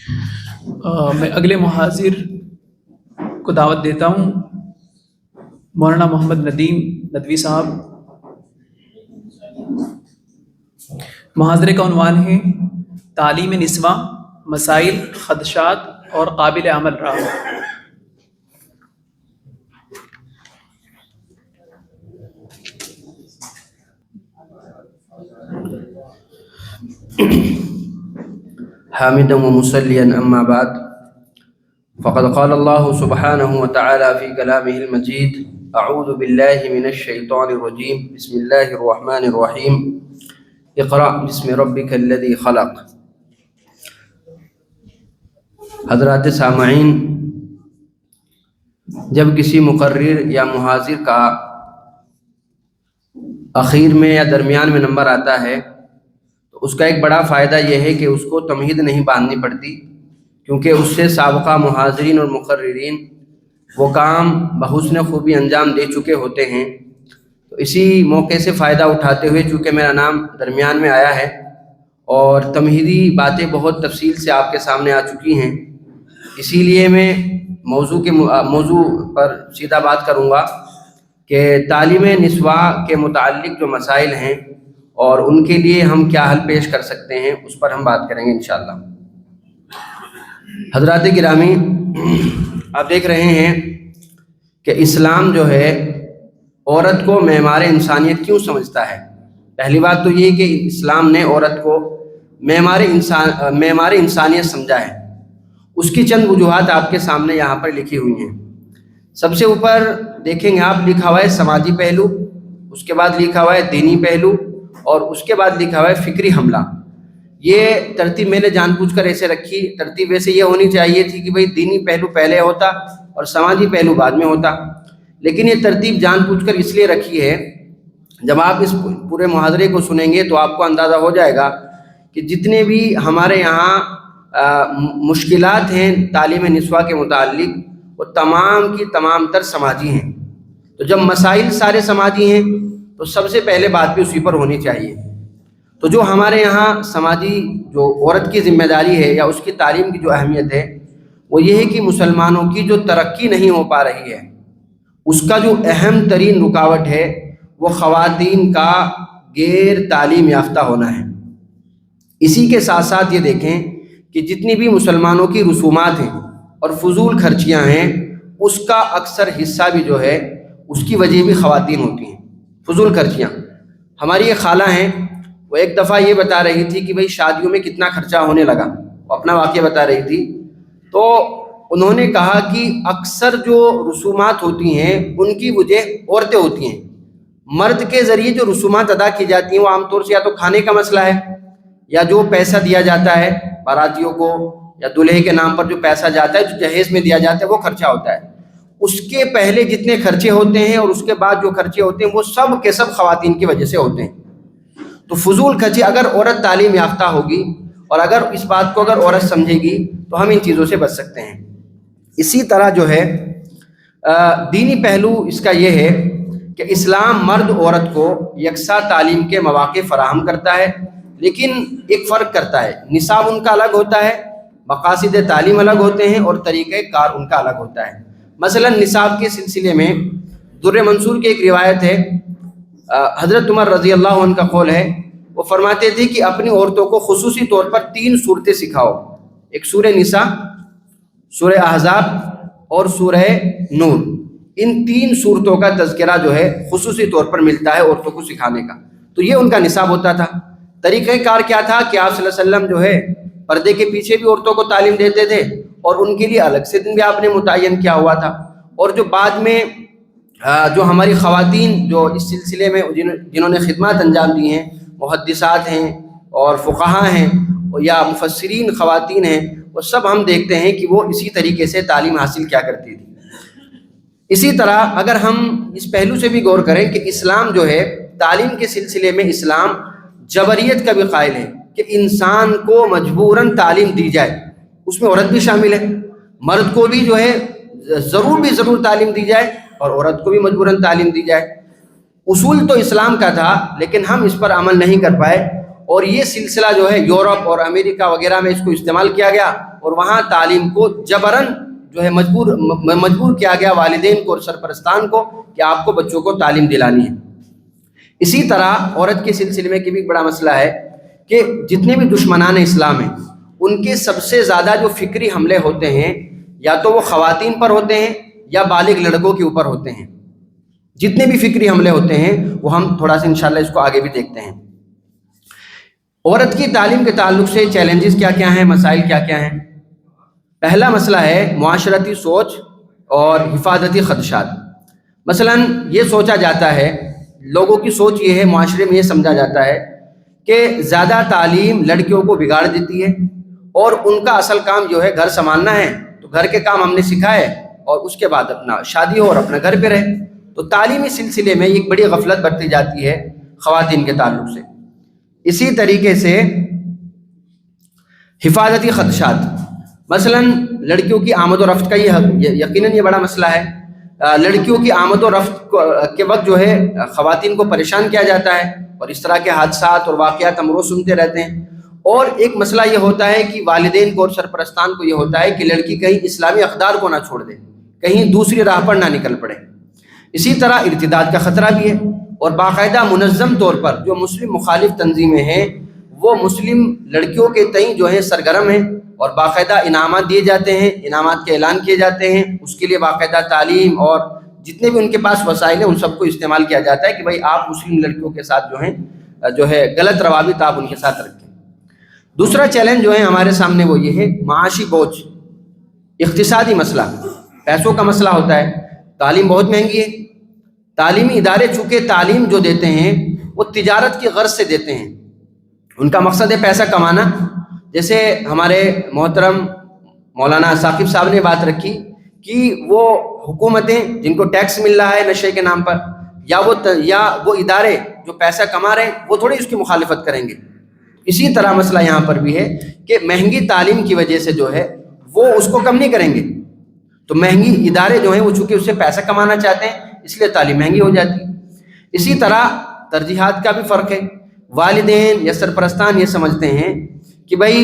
میں اگلے محاضر کو دعوت دیتا ہوں، مولانا محمد ندیم ندوی صاحب۔ محاضرے کا عنوان ہے تعلیم نسواں، مسائل، خدشات اور قابل عمل راہ۔ حامدا ومصليا اما بعد فقد قال الله سبحانه وتعالى في كلامه المجيد اعوذ بالله من الشيطان الرجيم بسم الله الرحمن الرحيم اقرأ باسم ربك الذي خلق۔ حضرات سامعین، جب کسی مقرر یا محاضر کا اخیر میں یا درمیان میں نمبر آتا ہے تو اس کا ایک بڑا فائدہ یہ ہے کہ اس کو تمہید نہیں باندھنی پڑتی، کیونکہ اس سے سابقہ محاضرین اور مقررین وہ کام بحسن خوبی انجام دے چکے ہوتے ہیں۔ تو اسی موقع سے فائدہ اٹھاتے ہوئے چونکہ میرا نام درمیان میں آیا ہے اور تمہیدی باتیں بہت تفصیل سے آپ کے سامنے آ چکی ہیں، اسی لیے میں موضوع پر سیدھا بات کروں گا کہ تعلیم نسواں کے متعلق جو مسائل ہیں اور ان کے لیے ہم کیا حل پیش کر سکتے ہیں اس پر ہم بات کریں گے انشاءاللہ۔ حضرات گرامی، آپ دیکھ رہے ہیں کہ اسلام جو ہے عورت کو معمار انسانیت کیوں سمجھتا ہے۔ پہلی بات تو یہ کہ اسلام نے عورت کو معمار انسانیت سمجھا ہے۔ اس کی چند وجوہات آپ کے سامنے یہاں پر لکھی ہوئی ہیں۔ سب سے اوپر دیکھیں گے آپ، لکھا ہوا ہے سماجی پہلو، اس کے بعد لکھا ہوا ہے دینی پہلو، اور اس کے بعد لکھا ہوا ہے فکری حملہ۔ یہ ترتیب میں نے جان بوجھ کر ایسے رکھی، ترتیب ویسے یہ ہونی چاہیے تھی کہ بھئی دینی پہلو پہلے ہوتا اور سماجی پہلو بعد میں ہوتا، لیکن یہ ترتیب جان بوجھ کر اس لیے رکھی ہے۔ جب آپ اس پورے محاضرے کو سنیں گے تو آپ کو اندازہ ہو جائے گا کہ جتنے بھی ہمارے یہاں مشکلات ہیں تعلیم نسواں کے متعلق، وہ تمام کی تمام تر سماجی ہیں۔ تو جب مسائل سارے سماجی ہیں تو سب سے پہلے بات بھی اسی پر ہونی چاہیے۔ تو جو ہمارے یہاں سماجی جو عورت کی ذمہ داری ہے یا اس کی تعلیم کی جو اہمیت ہے وہ یہ ہے کہ مسلمانوں کی جو ترقی نہیں ہو پا رہی ہے اس کا جو اہم ترین رکاوٹ ہے وہ خواتین کا غیر تعلیم یافتہ ہونا ہے۔ اسی کے ساتھ ساتھ یہ دیکھیں کہ جتنی بھی مسلمانوں کی رسومات ہیں اور فضول خرچیاں ہیں اس کا اکثر حصہ بھی جو ہے اس کی وجہ بھی خواتین ہوتی ہیں۔ فضول خرچیاں، ہماری ایک خالہ ہیں، وہ ایک دفعہ یہ بتا رہی تھی کہ بھئی شادیوں میں کتنا خرچہ ہونے لگا، وہ اپنا واقعہ بتا رہی تھی۔ تو انہوں نے کہا کہ اکثر جو رسومات ہوتی ہیں ان کی وجہ عورتیں ہوتی ہیں۔ مرد کے ذریعے جو رسومات ادا کی جاتی ہیں وہ عام طور سے یا تو کھانے کا مسئلہ ہے، یا جو پیسہ دیا جاتا ہے باراتیوں کو یا دلہے کے نام پر جو پیسہ جاتا ہے جو جہیز میں دیا جاتا ہے وہ خرچہ ہوتا ہے۔ اس کے پہلے جتنے خرچے ہوتے ہیں اور اس کے بعد جو خرچے ہوتے ہیں وہ سب کے سب خواتین کی وجہ سے ہوتے ہیں۔ تو فضول خرچے، اگر عورت تعلیم یافتہ ہوگی اور اگر اس بات کو اگر عورت سمجھے گی تو ہم ان چیزوں سے بچ سکتے ہیں۔ اسی طرح جو ہے دینی پہلو اس کا یہ ہے کہ اسلام مرد عورت کو یکساں تعلیم کے مواقع فراہم کرتا ہے، لیکن ایک فرق کرتا ہے، نصاب ان کا الگ ہوتا ہے، مقاصد تعلیم الگ ہوتے ہیں اور طریقہ کار ان کا الگ ہوتا ہے۔ مثلا نصاب کے سلسلے میں در منصور کی ایک روایت ہے، حضرت عمر رضی اللہ عنہ کا قول ہے، وہ فرماتے تھے کہ اپنی عورتوں کو خصوصی طور پر 3 صورتیں سکھاؤ، ایک سورہ نساء، سورہ احزاب اور سورہ نور۔ ان 3 صورتوں کا تذکرہ جو ہے خصوصی طور پر ملتا ہے عورتوں کو سکھانے کا، تو یہ ان کا نصاب ہوتا تھا۔ طریقہ کار کیا تھا کہ آپ صلی اللہ علیہ وسلم جو ہے پردے کے پیچھے بھی عورتوں کو تعلیم دیتے تھے اور ان کے لیے الگ سے دن بھی آپ نے متعین کیا ہوا تھا۔ اور جو بعد میں جو ہماری خواتین جو اس سلسلے میں جنہوں نے خدمات انجام دی ہیں، محدثات ہیں اور فقہاء ہیں یا مفسرین خواتین ہیں، وہ سب ہم دیکھتے ہیں کہ وہ اسی طریقے سے تعلیم حاصل کیا کرتی تھی۔ اسی طرح اگر ہم اس پہلو سے بھی غور کریں کہ اسلام جو ہے تعلیم کے سلسلے میں اسلام جبریت کا بھی قائل ہے کہ انسان کو مجبوراً تعلیم دی جائے، اس میں عورت بھی شامل ہے، مرد کو بھی جو ہے ضرور تعلیم دی جائے اور عورت کو بھی مجبوراً تعلیم دی جائے۔ اصول تو اسلام کا تھا لیکن ہم اس پر عمل نہیں کر پائے، اور یہ سلسلہ جو ہے یورپ اور امریکہ وغیرہ میں اس کو استعمال کیا گیا، اور وہاں تعلیم کو جبراً جو ہے مجبور کیا گیا والدین کو اور سرپرستان کو کہ آپ کو بچوں کو تعلیم دلانی ہے۔ اسی طرح عورت کے سلسلے میں بھی بڑا مسئلہ ہے کہ جتنے بھی دشمنان اسلام ہیں ان کے سب سے زیادہ جو فکری حملے ہوتے ہیں یا تو وہ خواتین پر ہوتے ہیں یا بالغ لڑکوں کے اوپر ہوتے ہیں۔ جتنے بھی فکری حملے ہوتے ہیں وہ ہم تھوڑا سا انشاءاللہ اس کو آگے بھی دیکھتے ہیں۔ عورت کی تعلیم کے تعلق سے چیلنجز کیا کیا ہیں، مسائل کیا کیا ہیں؟ پہلا مسئلہ ہے معاشرتی سوچ اور حفاظتی خدشات۔ مثلاً یہ سوچا جاتا ہے، لوگوں کی سوچ یہ ہے، معاشرے میں یہ سمجھا جاتا ہے کہ زیادہ تعلیم لڑکیوں کو بگاڑ دیتی ہے اور ان کا اصل کام جو ہے گھر سنبھالنا ہے، تو گھر کے کام ہم نے سکھائے اور اس کے بعد اپنا شادی ہو اور اپنا گھر پہ رہے۔ تو تعلیمی سلسلے میں ایک بڑی غفلت برتی جاتی ہے خواتین کے تعلق سے۔ اسی طریقے سے حفاظتی خدشات، مثلاً لڑکیوں کی آمد و رفت کا یقیناً یہ بڑا مسئلہ ہے۔ لڑکیوں کی آمد و رفت کے وقت جو ہے خواتین کو پریشان کیا جاتا ہے اور اس طرح کے حادثات اور واقعات ہم روز سنتے رہتے ہیں۔ اور ایک مسئلہ یہ ہوتا ہے کہ والدین کو اور سرپرستان کو یہ ہوتا ہے کہ لڑکی کہیں اسلامی اقدار کو نہ چھوڑ دے، کہیں دوسری راہ پر نہ نکل پڑے۔ اسی طرح ارتداد کا خطرہ بھی ہے، اور باقاعدہ منظم طور پر جو مسلم مخالف تنظیمیں ہیں وہ مسلم لڑکیوں کے تئیں جو ہے سرگرم ہیں اور باقاعدہ انعامات دیے جاتے ہیں، انعامات کے اعلان کیے جاتے ہیں، اس کے لیے باقاعدہ تعلیم اور جتنے بھی ان کے پاس وسائل ہیں ان سب کو استعمال کیا جاتا ہے کہ بھائی آپ مسلم لڑکیوں کے ساتھ جو ہے غلط روابط آپ ان کے ساتھ رکھیں۔ دوسرا چیلنج جو ہے ہمارے سامنے وہ یہ ہے معاشی بوجھ، اقتصادی مسئلہ، پیسوں کا مسئلہ ہوتا ہے۔ تعلیم بہت مہنگی ہے، تعلیمی ادارے چونکہ تعلیم جو دیتے ہیں وہ تجارت کی غرض سے دیتے ہیں، ان کا مقصد ہے پیسہ کمانا۔ جیسے ہمارے محترم مولانا ثاقب صاحب نے بات رکھی کہ وہ حکومتیں جن کو ٹیکس مل رہا ہے نشے کے نام پر، یا وہ ادارے جو پیسہ کما رہے ہیں وہ تھوڑی اس کی مخالفت کریں گے۔ اسی طرح مسئلہ یہاں پر بھی ہے کہ مہنگی تعلیم کی وجہ سے جو ہے وہ اس کو کم نہیں کریں گے، تو مہنگی ادارے جو ہیں وہ چونکہ اس سے پیسہ کمانا چاہتے ہیں اس لیے تعلیم مہنگی ہو جاتی ہے۔ اسی طرح ترجیحات کا بھی فرق ہے، والدین یا سرپرستان یہ سمجھتے ہیں کہ بھائی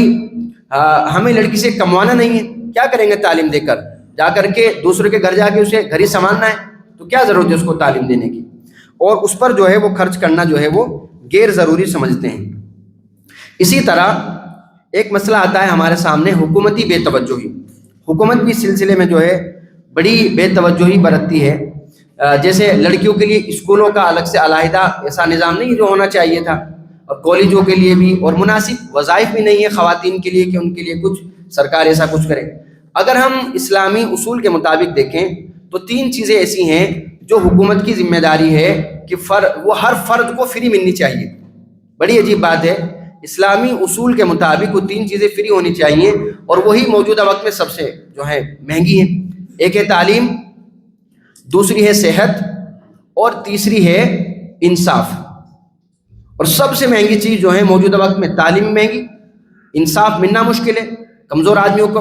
ہمیں لڑکی سے کموانا نہیں ہے، کیا کریں گے تعلیم دے کر، جا کر کے دوسرے کے گھر جا کے اسے گھر ہی سنبھالنا ہے، تو کیا ضرورت ہے اس کو تعلیم دینے کی، اور اس پر جو ہے وہ خرچ کرنا جو ہے وہ غیر ضروری سمجھتے ہیں۔ اسی طرح ایک مسئلہ آتا ہے ہمارے سامنے حکومتی بے توجہی۔ حکومت بھی اس سلسلے میں جو ہے بڑی بے توجہی برتتی ہے۔ جیسے لڑکیوں کے لیے اسکولوں کا الگ سے علیحدہ ایسا نظام نہیں جو ہونا چاہیے تھا، اور کالجوں کے لیے بھی، اور مناسب وظائف بھی نہیں ہے خواتین کے لیے کہ ان کے لیے کچھ سرکار ایسا کچھ کرے۔ اگر ہم اسلامی اصول کے مطابق دیکھیں تو 3 چیزیں ایسی ہیں جو حکومت کی ذمہ داری ہے کہ وہ ہر فرد کو فری ملنی چاہیے۔ بڑی عجیب بات ہے، اسلامی اصول کے مطابق وہ 3 چیزیں فری ہونی چاہیے، اور وہی موجودہ وقت میں سب سے جو ہے مہنگی ہیں۔ ایک ہے تعلیم، دوسری ہے صحت، اور تیسری ہے انصاف۔ اور سب سے مہنگی چیز جو ہے موجودہ وقت میں تعلیم مہنگی، انصاف ملنا مشکل ہے۔ کمزور آدمیوں کو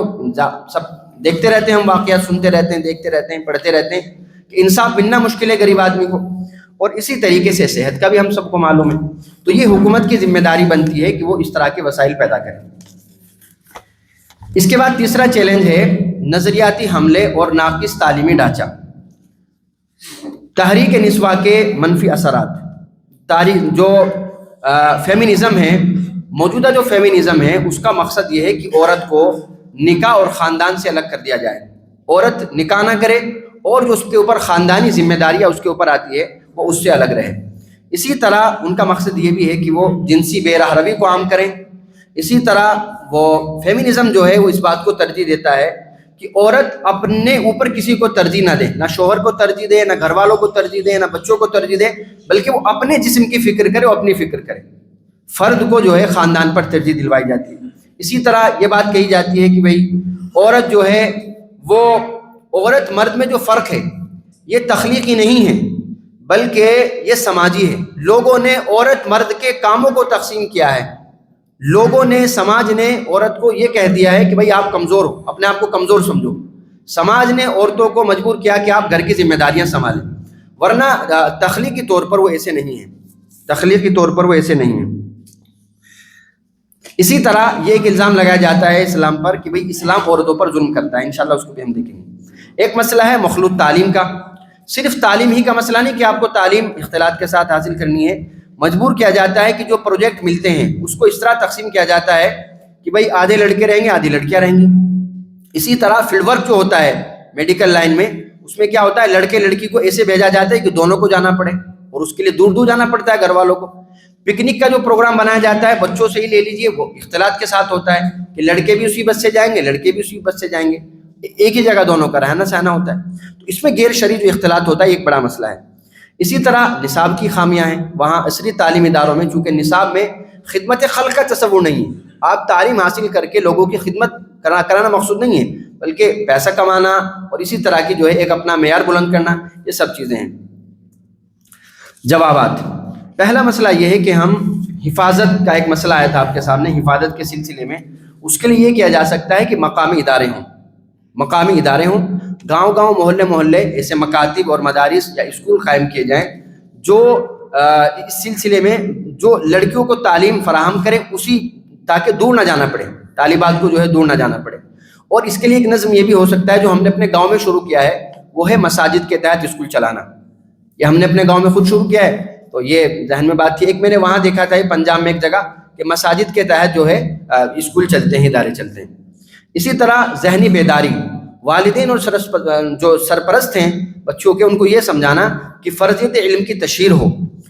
سب دیکھتے رہتے ہیں، ہم واقعات سنتے رہتے ہیں، دیکھتے رہتے ہیں، پڑھتے رہتے ہیں کہ انصاف ملنا مشکل ہے غریب آدمی کو، اور اسی طریقے سے صحت کا بھی ہم سب کو معلوم ہے۔ تو یہ حکومت کی ذمہ داری بنتی ہے کہ وہ اس طرح کے وسائل پیدا کرے۔ اس کے بعد تیسرا چیلنج ہے نظریاتی حملے اور ناقص تعلیمی ڈھانچہ۔ تحریک نسواں کے منفی اثرات، جو فیمینزم ہے، موجودہ جو فیمینزم ہے اس کا مقصد یہ ہے کہ عورت کو نکاح اور خاندان سے الگ کر دیا جائے، عورت نکاح نہ کرے، اور جو اس کے اوپر خاندانی ذمہ داریاں اس کے اوپر آتی ہے وہ اس سے الگ رہے۔ اسی طرح ان کا مقصد یہ بھی ہے کہ وہ جنسی بے راہ روی کو عام کریں۔ اسی طرح وہ فیمینزم جو ہے وہ اس بات کو ترجیح دیتا ہے کہ عورت اپنے اوپر کسی کو ترجیح نہ دے، نہ شوہر کو ترجیح دے، نہ گھر والوں کو ترجیح دے، نہ بچوں کو ترجیح دے، بلکہ وہ اپنے جسم کی فکر کرے، وہ اپنی فکر کرے۔ فرد کو جو ہے خاندان پر ترجیح دلوائی جاتی ہے۔ اسی طرح یہ بات کہی جاتی ہے کہ بھئی عورت جو ہے وہ عورت مرد میں جو فرق ہے یہ تخلیقی نہیں ہے بلکہ یہ سماجی ہے۔ لوگوں نے عورت مرد کے کاموں کو تقسیم کیا ہے، لوگوں نے، سماج نے عورت کو یہ کہہ دیا ہے کہ بھئی آپ کمزور ہو، اپنے آپ کو کمزور سمجھو۔ سماج نے عورتوں کو مجبور کیا کہ آپ گھر کی ذمہ داریاں سنبھالیں، ورنہ تخلیقی طور پر وہ ایسے نہیں ہیں، تخلیقی طور پر وہ ایسے نہیں ہیں۔ اسی طرح یہ ایک الزام لگایا جاتا ہے اسلام پر کہ بھئی اسلام عورتوں پر ظلم کرتا ہے، انشاءاللہ اس کو بھی ہم دیکھیں گے۔ ایک مسئلہ ہے مخلوط تعلیم کا، صرف تعلیم ہی کا مسئلہ نہیں کہ آپ کو تعلیم اختلاط کے ساتھ حاصل کرنی ہے، مجبور کیا جاتا ہے کہ جو پروجیکٹ ملتے ہیں اس کو اس طرح تقسیم کیا جاتا ہے کہ بھئی آدھے لڑکے رہیں گے آدھی لڑکیاں رہیں گی۔ اسی طرح فیلڈ ورک جو ہوتا ہے میڈیکل لائن میں، اس میں کیا ہوتا ہے لڑکے لڑکی کو ایسے بھیجا جاتا ہے کہ دونوں کو جانا پڑے، اور اس کے لیے دور دور جانا پڑتا ہے گھر والوں کو۔ پکنک کا جو پروگرام بنایا جاتا ہے بچوں سے ہی لے لیجئے، وہ اختلاط کے ساتھ ہوتا ہے کہ لڑکے بھی اسی بس سے جائیں گے لڑکے بھی اسی بس سے جائیں گے، ایک ہی جگہ دونوں کا رہنا سہنا ہوتا ہے۔ تو اس میں غیر شرعی جو اختلاط ہوتا ہے ایک بڑا مسئلہ ہے۔ اسی طرح نصاب کی خامیاں ہیں، وہاں عصری تعلیمی اداروں میں چونکہ نصاب میں خدمت خلق کا تصور نہیں ہے، آپ تعلیم حاصل کر کے لوگوں کی خدمت کرانا مقصود نہیں ہے، بلکہ پیسہ کمانا اور اسی طرح کی جو ہے ایک اپنا معیار بلند کرنا، یہ سب چیزیں ہیں۔ جوابات، پہلا مسئلہ یہ ہے کہ ہم حفاظت کا ایک مسئلہ آیا تھا آپ کے سامنے، حفاظت کے سلسلے میں اس کے لیے یہ کیا جا سکتا ہے کہ مقامی ادارے ہوں، گاؤں گاؤں محلے محلے ایسے مکاتب اور مدارس یا اسکول قائم کیے جائیں جو اس سلسلے میں جو لڑکیوں کو تعلیم فراہم کرے، اسی تاکہ دور نہ جانا پڑے، طالبات کو جو ہے دور نہ جانا پڑے۔ اور اس کے لیے ایک نظم یہ بھی ہو سکتا ہے جو ہم نے اپنے گاؤں میں شروع کیا ہے، وہ ہے مساجد کے تحت اسکول چلانا۔ یہ ہم نے اپنے گاؤں میں خود شروع کیا ہے، تو یہ ذہن میں بات تھی۔ ایک میں نے وہاں دیکھا تھا پنجاب میں ایک جگہ کہ مساجد کے تحت جو ہے اسکول چلتے ہیں، ادارے چلتے ہیں۔ اسی طرح ذہنی بیداری، والدین اور جو سرپرست ہیں بچوں کے، ان کو یہ سمجھانا کہ فرضیت علم کی تشہیر ہو،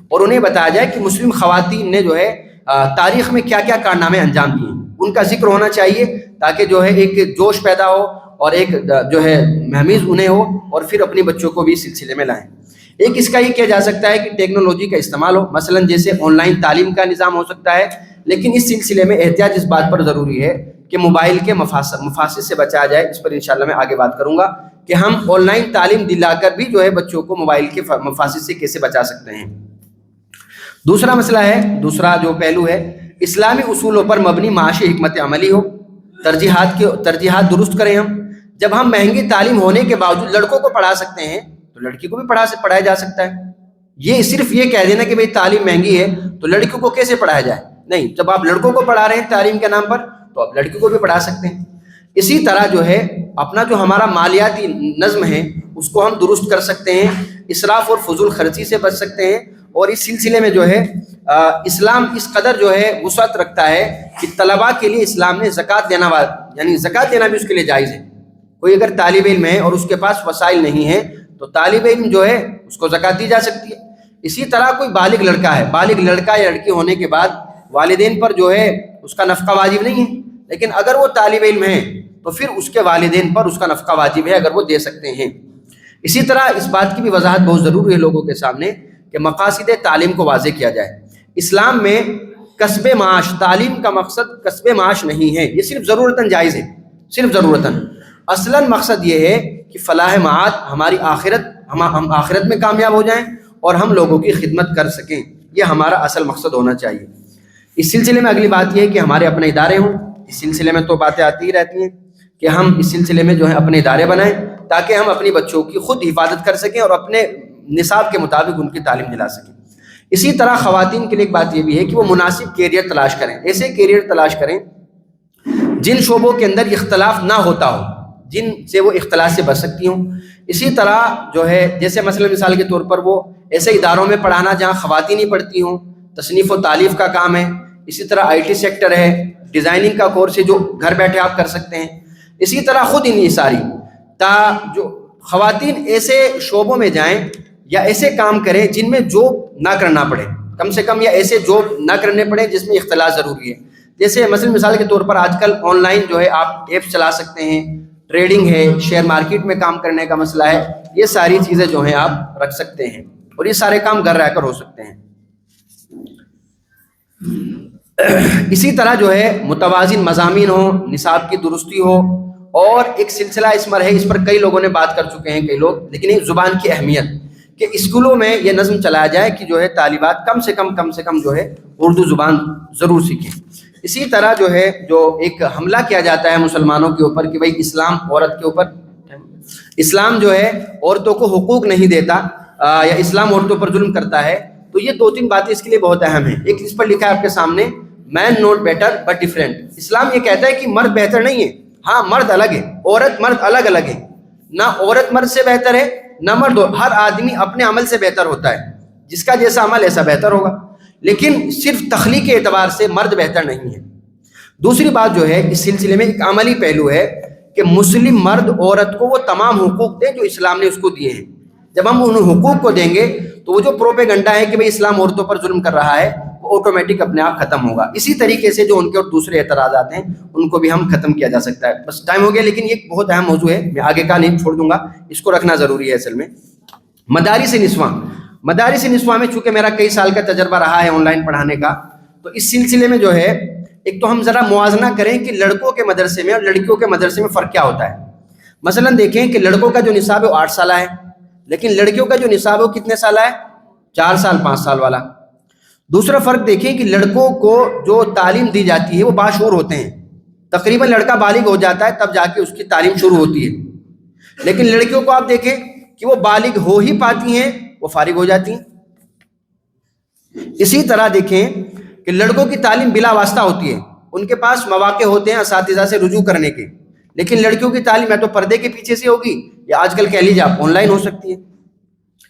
اور انہیں بتایا جائے کہ مسلم خواتین نے جو ہے تاریخ میں کیا کیا کارنامے انجام دیے، ان کا ذکر ہونا چاہیے تاکہ جو ہے ایک جوش پیدا ہو اور ایک جو ہے مہمیز انہیں ہو، اور پھر اپنے بچوں کو بھی اس سلسلے میں لائیں۔ ایک اس کا یہ کیا جا سکتا ہے کہ ٹیکنالوجی کا استعمال ہو، مثلا جیسے آن لائن تعلیم کا نظام ہو سکتا ہے، لیکن اس سلسلے میں احتیاط اس بات پر ضروری ہے کہ موبائل کے مفاسد سے بچایا جائے۔ اس پر انشاءاللہ میں آگے بات کروں گا کہ ہم آن لائن تعلیم دلا کر بھی جو ہے بچوں کو موبائل کے مفاسد سے کیسے بچا سکتے ہیں۔ دوسرا مسئلہ ہے، دوسرا جو پہلو ہے، اسلامی اصولوں پر مبنی معاشی حکمت عملی ہو، ترجیحات درست کریں ہم۔ جب ہم مہنگی تعلیم ہونے کے باوجود لڑکوں کو پڑھا سکتے ہیں تو لڑکی کو بھی پڑھایا جا سکتا ہے۔ یہ صرف یہ کہہ دینا کہ بھئی تعلیم مہنگی ہے تو لڑکیوں کو کیسے پڑھایا جائے، نہیں، جب آپ لڑکوں کو پڑھا رہے ہیں تعلیم کے نام پر تو آپ لڑکیوں کو بھی پڑھا سکتے ہیں۔ اسی طرح جو ہے اپنا جو ہمارا مالیاتی نظم ہے اس کو ہم درست کر سکتے ہیں، اسراف اور فضول خرچی سے بچ سکتے ہیں، اور اس سلسلے میں جو ہے اسلام اس قدر جو ہے وسعت رکھتا ہے کہ طلباء کے لیے اسلام نے زکوٰۃ دینا، یعنی زکوٰۃ دینا بھی اس کے لیے جائز ہے۔ کوئی اگر طالب علم ہے اور اس کے پاس وسائل نہیں ہیں تو طالب علم جو ہے اس کو زکوٰۃ دی جا سکتی ہے۔ اسی طرح کوئی بالغ لڑکا ہے، بالغ لڑکا یا لڑکی ہونے کے بعد والدین پر جو ہے اس کا نفقہ واجب نہیں ہے، لیکن اگر وہ طالب علم ہے تو پھر اس کے والدین پر اس کا نفقہ واجب ہے اگر وہ دے سکتے ہیں۔ اسی طرح اس بات کی بھی وضاحت بہت ضروری ہے لوگوں کے سامنے کہ مقاصد تعلیم کو واضح کیا جائے۔ اسلام میں کسب معاش، تعلیم کا مقصد کسب معاش نہیں ہے، یہ صرف ضرورتاً جائز ہے، صرف ضرورتاً۔ اصلاً مقصد یہ ہے کہ فلاح معاد، ہماری آخرت، ہم آخرت میں کامیاب ہو جائیں اور ہم لوگوں کی خدمت کر سکیں، یہ ہمارا اصل مقصد ہونا چاہیے۔ اس سلسلے میں اگلی بات یہ ہے کہ ہمارے اپنے ادارے ہوں، اس سلسلے میں تو باتیں آتی ہی رہتی ہیں کہ ہم اس سلسلے میں جو ہے اپنے ادارے بنائیں تاکہ ہم اپنی بچوں کی خود حفاظت کر سکیں اور اپنے نصاب کے مطابق ان کی تعلیم دلا سکیں۔ اسی طرح خواتین کے لیے ایک بات یہ بھی ہے کہ وہ مناسب کیریئر تلاش کریں، ایسے کیریئر تلاش کریں جن شعبوں کے اندر اختلاف نہ ہوتا ہو، جن سے وہ اختلاف سے بچ سکتی ہوں۔ اسی طرح جو ہے جیسے مثلا مثال کے طور پر وہ ایسے اداروں میں پڑھانا جہاں خواتین ہی پڑھتی ہوں، تصنیف و تالیف کا کام ہے۔ اسی طرح IT سیکٹر ہے، ڈیزائننگ کا کورس ہے جو گھر بیٹھے آپ کر سکتے ہیں۔ اسی طرح خود انحصاری، جو خواتین ایسے شعبوں میں جائیں یا ایسے کام کریں جن میں جاب نہ کرنا پڑے، کم سے کم، یا ایسے جاب نہ کرنے پڑے جس میں اختلاط ضروری ہے۔ جیسے مثلا مثال کے طور پر آج کل آن لائن جو ہے آپ ایپس چلا سکتے ہیں، ٹریڈنگ ہے، شیئر مارکیٹ میں کام کرنے کا مسئلہ ہے، یہ ساری چیزیں جو ہیں آپ رکھ سکتے ہیں، اور یہ سارے کام گھر رہ کر ہو سکتے ہیں۔ اسی طرح جو ہے متوازن مضامین ہو، نصاب کی درستی ہو، اور ایک سلسلہ اسمر ہے، اس پر کئی لوگوں نے بات کر چکے ہیں کئی لوگ، لیکن ایک زبان کی اہمیت کہ اسکولوں میں یہ نظم چلایا جائے کہ جو ہے طالبات کم سے کم جو ہے اردو زبان ضرور سیکھیں۔ اسی طرح جو ہے جو ایک حملہ کیا جاتا ہے مسلمانوں کے اوپر کہ بھئی اسلام عورت کے اوپر، اسلام جو ہے عورتوں کو حقوق نہیں دیتا یا اسلام عورتوں پر ظلم کرتا ہے، تو یہ 2-3 باتیں اس کے لیے بہت اہم ہیں۔ ایک اس پر لکھا ہے آپ کے سامنے، mean not better but different. اسلام یہ کہتا ہے کہ مرد بہتر نہیں ہے, ہاں مرد الگ ہے, عورت مرد الگ الگ ہے. نہ عورت مرد سے بہتر ہے نہ مرد, ہر آدمی اپنے عمل سے بہتر ہوتا ہے, جس کا جیسا عمل ایسا بہتر ہوگا, لیکن صرف تخلیق کے اعتبار سے مرد بہتر نہیں ہے. دوسری بات جو ہے اس سلسلے میں ایک عملی پہلو ہے کہ مسلم مرد عورت کو وہ تمام حقوق دیں جو اسلام نے اس کو دیے ہیں. جب ہم ان حقوق کو دیں گے تو وہ جو پروپیگنڈا ہے کہ بھئی اسلام عورتوں پر ظلم کر رہا ہے وہ آٹومیٹک اپنے آپ ختم ہوگا. اسی طریقے سے جو ان کے اور دوسرے اعتراضات ہیں ان کو بھی ہم ختم کیا جا سکتا ہے. بس ٹائم ہو گیا, لیکن یہ بہت اہم موضوع ہے, میں آگے کا نہیں چھوڑ دوں گا, اس کو رکھنا ضروری ہے. اصل میں مدارس نسواں, مدارس نسواں میں چونکہ میرا کئی سال کا تجربہ رہا ہے آن لائن پڑھانے کا, تو اس سلسلے میں جو ہے ایک تو ہم ذرا موازنہ کریں کہ لڑکوں کے مدرسے میں اور لڑکیوں کے مدرسے میں فرق کیا ہوتا ہے. مثلا دیکھیں کہ لڑکوں کا جو نصاب ہے وہ 8 سالہ ہے, لیکن لڑکیوں کا جو نصاب ہے وہ کتنے سالہ ہے, 4 سال 5 سال والا. دوسرا فرق دیکھیں کہ لڑکوں کو جو تعلیم دی جاتی ہے وہ باشعور ہوتے ہیں, تقریباً لڑکا بالغ ہو جاتا ہے تب جا کے اس کی تعلیم شروع ہوتی ہے, لیکن لڑکیوں کو آپ دیکھیں کہ وہ بالغ ہو ہی پاتی ہیں وہ فارغ ہو جاتی ہیں. اسی طرح دیکھیں کہ لڑکوں کی تعلیم بلا واسطہ ہوتی ہے, ان کے پاس مواقع ہوتے ہیں اساتذہ سے رجوع کرنے کے, لیکن لڑکیوں کی تعلیم یا تو پردے کے پیچھے سے ہوگی یا آج کل کہہ لیجیے آپ آن لائن ہو سکتی ہے.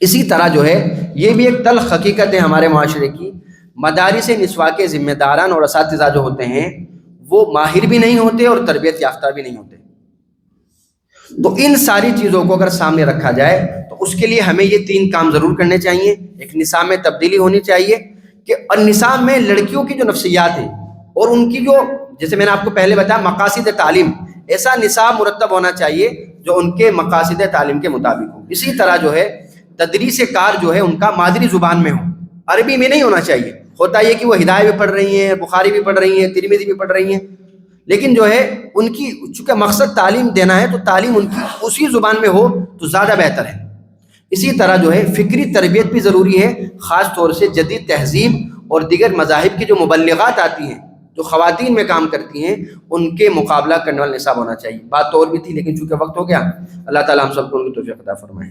اسی طرح جو ہے یہ بھی ایک تلخ حقیقت ہے ہمارے معاشرے کی, مدارس نسواں کے ذمہ داران اور اساتذہ جو ہوتے ہیں وہ ماہر بھی نہیں ہوتے اور تربیت یافتہ بھی نہیں ہوتے. تو ان ساری چیزوں کو اگر سامنے رکھا جائے تو اس کے لیے ہمیں یہ 3 کام ضرور کرنے چاہیے. ایک نصاب میں تبدیلی ہونی چاہیے کہ اور نصاب میں لڑکیوں کی جو نفسیات ہیں اور ان کی جو, جیسے میں نے آپ کو پہلے بتایا, مقاصد تعلیم, ایسا نصاب مرتب ہونا چاہیے جو ان کے مقاصد تعلیم کے مطابق ہو. اسی طرح جو ہے تدریس کار جو ہے ان کا مادری زبان میں ہو, عربی میں نہیں ہونا چاہیے. ہوتا یہ کہ وہ ہدایہ بھی پڑھ رہی ہیں, بخاری بھی پڑھ رہی ہیں, ترمذی بھی پڑھ رہی ہیں, لیکن جو ہے ان کی چونکہ مقصد تعلیم دینا ہے تو تعلیم ان کی اسی زبان میں ہو تو زیادہ بہتر ہے. اسی طرح جو ہے فکری تربیت بھی ضروری ہے, خاص طور سے جدید تہذیب اور دیگر مذاہب کی جو مبلغات آتی ہیں جو خواتین میں کام کرتی ہیں ان کے مقابلہ کرنے والا نصاب ہونا چاہیے. بات تو اور بھی تھی لیکن چونکہ وقت ہو گیا, اللہ تعالیٰ ہم سب کو ان کی توفیق عطا فرمائے.